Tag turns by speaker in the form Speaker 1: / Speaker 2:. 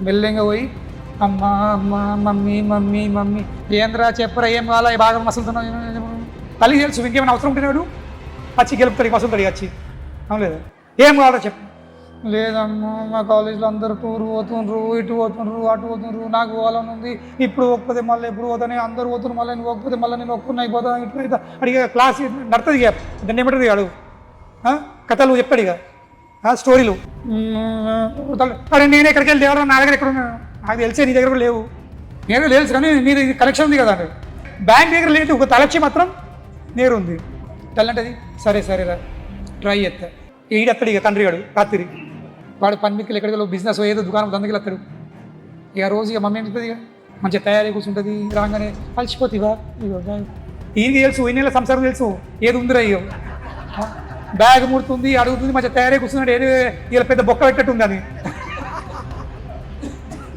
Speaker 1: మెల్లెంగా పోయి అమ్మ అమ్మ మమ్మీ మమ్మీ మమ్మీ ఏంద్రా చెప్పరా ఏం కావాలా బాగా మసులుతున్నావు తల్లి తెలుసు ఇంకేమైనా అవసరం ఉంటున్నాడు వచ్చి గెలుపుతాడు మసులుతాడు వచ్చి అవును లేదా ఏం కావాలో చెప్పు లేదమ్మా మా కాలేజీలో అందరూ టూర్ పోతుండ్రు ఇటు పోతుండ్రు అటు పోతుండ్రు నాకు పోవాలని ఉంది ఇప్పుడు పోకపోతే మళ్ళీ ఎప్పుడు పోతానే అందరూ పోతున్నారు మళ్ళీ నేను పోకపోతే మళ్ళీ నేను ఒక్కరిని అయిపోతాను ఇట్లా అయితే అడిగా క్లాస్ నడుతుంది ఇక దాన్ని ఏమంటుంది అడుగు కథలు చెప్తాడు ఇక స్టోరీలు అరే నేను ఎక్కడికి వెళ్ళి దేవరా నా దగ్గర ఎక్కడ ఉన్నాను నాకు తెలిసే నీ దగ్గర కూడా లేవు నేను తెలుసు కానీ నీది కనెక్షన్ ఉంది కదా అంటే బ్యాంక్ దగ్గర లేదు ఒక తలక్షి మాత్రం నేరు ఉంది తెల్లంటది సరే సరేరా ట్రై చేస్తా ఈడెత్తాడు ఇక తండ్రి గాడు రాత్రి వాడు పన్మిక్కలు ఎక్కడికి బిజినెస్ ఏదో దుకాణం దందకి వస్తాడు ఇక రోజు ఇక మమ్మీ ఏమిస్తుంది ఇక మంచిగా తయారీ కూర్చుంటుంది రాగానే కలిసిపోతుందివా ఇక ఈయనకి తెలుసు ఈ నెల సంసారం తెలుసు ఏది ఉందిరా ఇక బ్యాగ్ ముడుతుంది అడుగుతుంది మంచిగా తయారీ కూర్చున్నాడు ఏది ఇలా పెద్ద బొక్క పెట్టట్టుంది అని